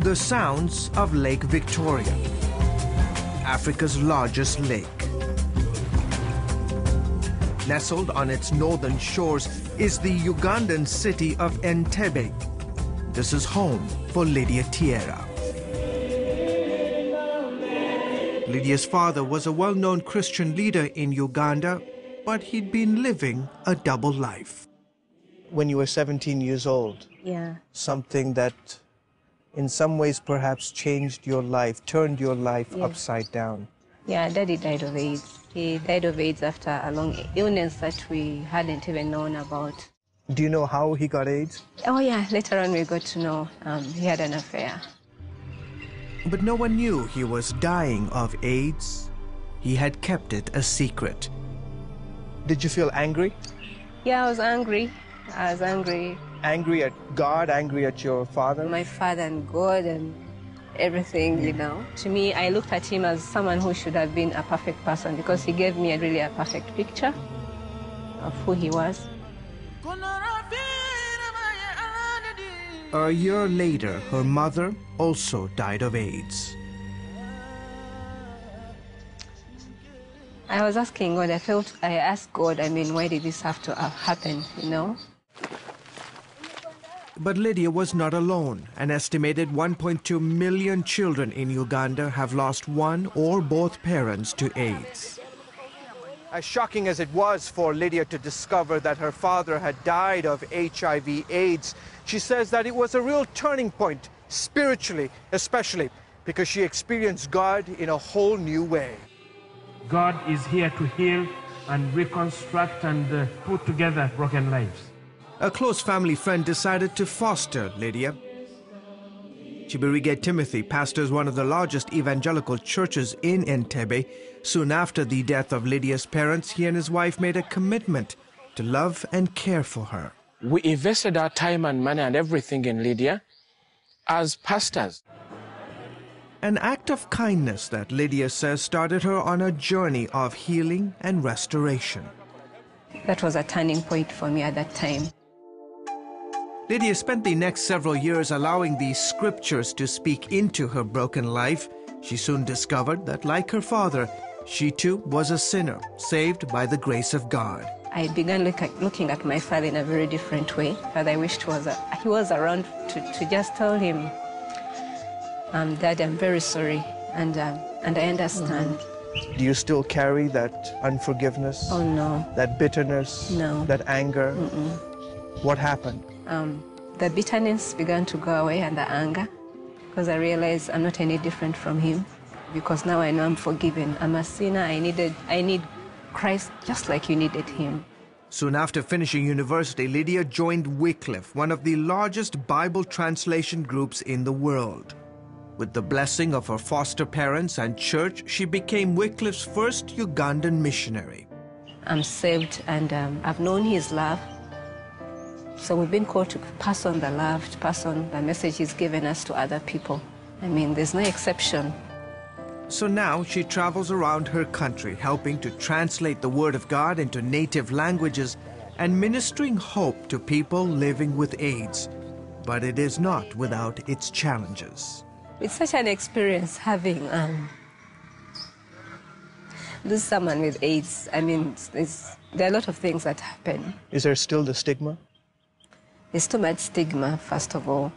The sounds of Lake Victoria, Africa's largest lake. Nestled on its northern shores is the Ugandan city of Entebbe. This is home for Lydia Tierra. Lydia's father was a well-known Christian leader in Uganda, but he'd been living a double life. When you were 17 years old, something that in some ways perhaps changed your life, turned your life upside down. Yeah, Daddy died of AIDS. He died of AIDS after a long illness that we hadn't even known about. Do you know how he got AIDS? Oh yeah, later on we got to know he had an affair. But no one knew he was dying of AIDS. He had kept it a secret. Did you feel angry? Yeah, I was angry. I was angry. Angry at God, angry at your father? My father and God and everything, you know. To me, I looked at him as someone who should have been a perfect person because he gave me really a perfect picture of who he was. A year later, her mother also died of AIDS. I was asking God, I asked God, why did this have to happen, you know? But Lydia was not alone. An estimated 1.2 million children in Uganda have lost one or both parents to AIDS. As shocking as it was for Lydia to discover that her father had died of HIV/AIDS, she says that it was a real turning point, spiritually especially, because she experienced God in a whole new way. God is here to heal and reconstruct and put together broken lives. A close family friend decided to foster Lydia. Chiburige Timothy pastors one of the largest evangelical churches in Entebbe. Soon after the death of Lydia's parents, he and his wife made a commitment to love and care for her. We invested our time and money and everything in Lydia as pastors. An act of kindness that Lydia says started her on a journey of healing and restoration. That was a turning point for me at that time. Lydia spent the next several years allowing the scriptures to speak into her broken life. She soon discovered that, like her father, she too was a sinner, saved by the grace of God. I began looking at my father in a very different way. But I wished he was around to just tell him, Dad, I'm very sorry, and I understand. Do you still carry that unforgiveness? Oh, no. That bitterness? No. That anger? What happened? The bitterness began to go away and the anger, because I realized I'm not any different from him, because now I know I'm forgiven. I'm a sinner. I need Christ just like you needed him. Soon after finishing university, Lydia joined Wycliffe, one of the largest Bible translation groups in the world. With the blessing of her foster parents and church, she became Wycliffe's first Ugandan missionary. I'm saved and I've known his love. So we've been called to pass on the love, to pass on the message he's given us to other people. There's no exception. So now she travels around her country, helping to translate the Word of God into native languages and ministering hope to people living with AIDS. But it is not without its challenges. It's such an experience having lose someone with AIDS. There are a lot of things that happen. Is there still the stigma? There's too much stigma, first of all.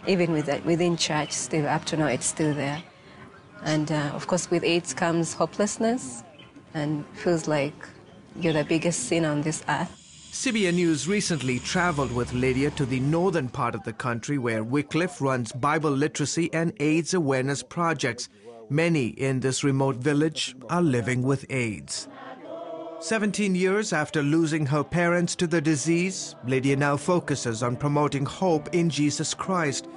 Even within church, still up to now, it's still there. And of course, with AIDS comes hopelessness, and feels like you're the biggest sin on this earth. CBN News recently traveled with Lydia to the northern part of the country where Wycliffe runs Bible literacy and AIDS awareness projects. Many in this remote village are living with AIDS. 17 years after losing her parents to the disease, Lydia now focuses on promoting hope in Jesus Christ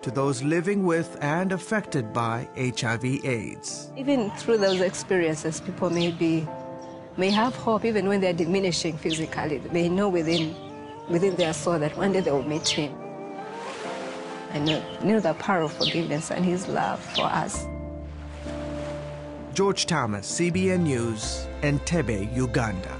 to those living with and affected by HIV/AIDS. Even through those experiences, people may have hope even when they're diminishing physically. They know within their soul that one day they will meet him. I know the power of forgiveness and his love for us. George Thomas, CBN News, Entebbe, Uganda.